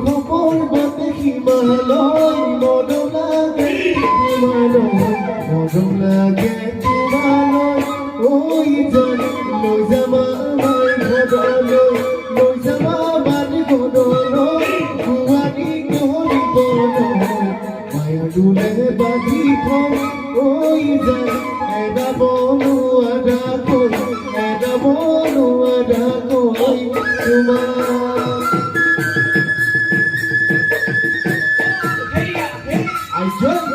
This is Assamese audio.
খবর বাতে হিমালয় মন লাগে হিমালয় মন লাগে হিমালয় ওই জান লই যাবা মাই ঘৰলৈ লৈ যাবা বাৰী ঘৰলৈ গুৱাৰী কৰিব নহয় মায়া দুলে বান্ধি থওঁ ওই জান এদাব নোৱাৰাকৈ এদাব নোৱাৰাকৈ তোমাৰ I join.